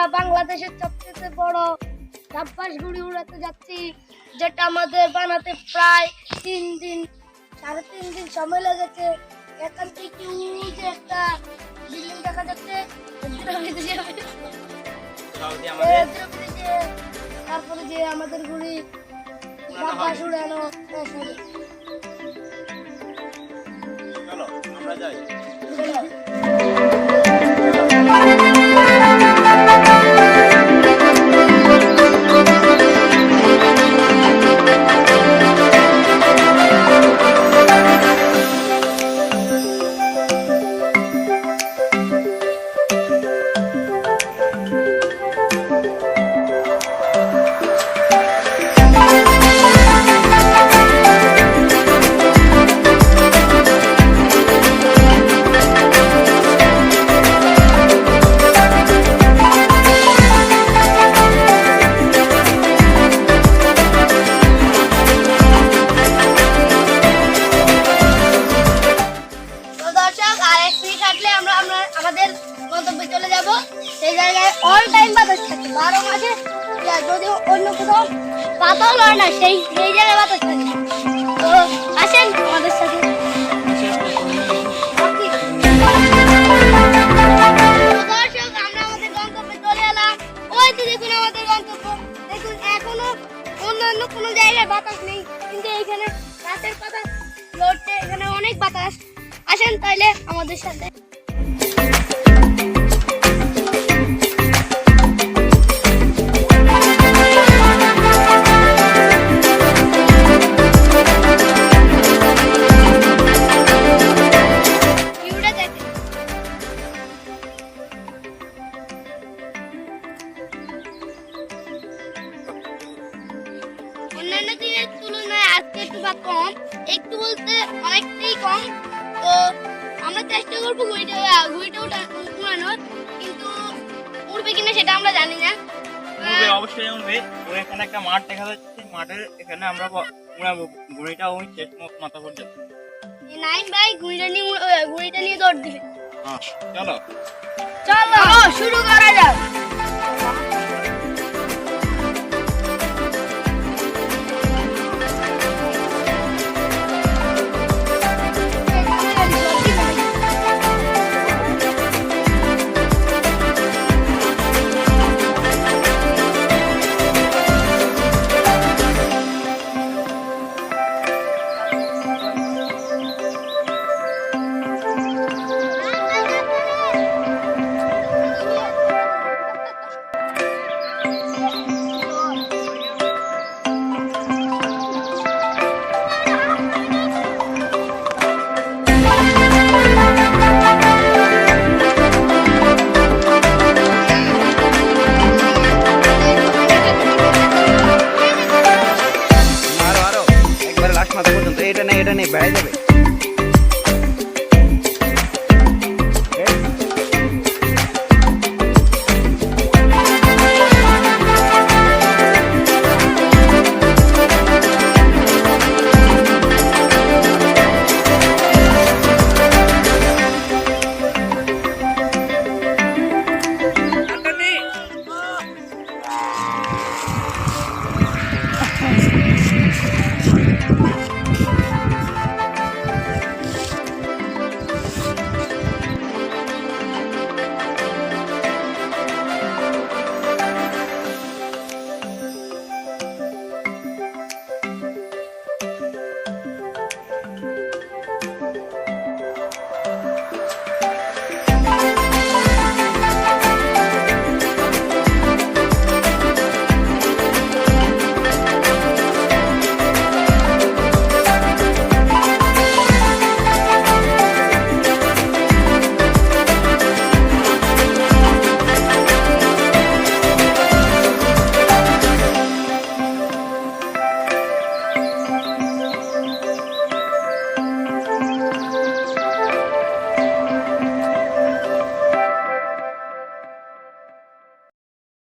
আমরা বাংলাদেশের সবচেয়ে বড় ধাপ্পাস ঘুড়ি উড়াতে যাচ্ছি, যেটা আমাদের বানাতে প্রায় 3 দিন 3.5 দিন সময় লেগেছে। এখান থেকে যে একটা বিল্ডিং দেখা যাচ্ছে, তারপরে যে আমাদের ঘুড়ি ধাপ্পাস উড়ানো। চলো আমরা যাই। আমাদের গন্তব্যে চলে যাব। সেই জায়গায় অল টাইম বাতাস থাকে, 12 মাসে। যদি অন্য কোথাও পাতাও লয় না, সেই জায়গায় বাতাস থাকে। তো আসেন আমাদের সাথে। দর্শক, আমরা আমাদের গন্তব্যে চলে এলাম। ওই তো দেখুন আমাদের গন্তব্য। দেখুন এখনো অন্যান্য কোনো জায়গায় বাতাস নেই, কিন্তু এখানে রাতের কথা লড়ছে, এখানে অনেক বাতাস। আসেন তাইলে আমাদের সাথে। অন্যান্য দিনের তুলনায় আজকে একটু বা কম, একটু বলতে অনেকটাই কম। তো আমরা চেষ্টা করবো ঘুড়িটা উড়ানোর, কিন্তু উড়বে কিনা সেটা আমরা জানি না। উড়বে, অবশ্যই উড়বে। তো এখানে একটা মাঠ দেখা যাচ্ছে, মাঠের এখানে আমরা উড়াবো ঘুড়িটা। ওই শেষ মাথা পর্যন্ত নাইম ভাই ঘুড়িটা নিয়ে দৌড় দিবে। চলো চলো শুরু করা যাক।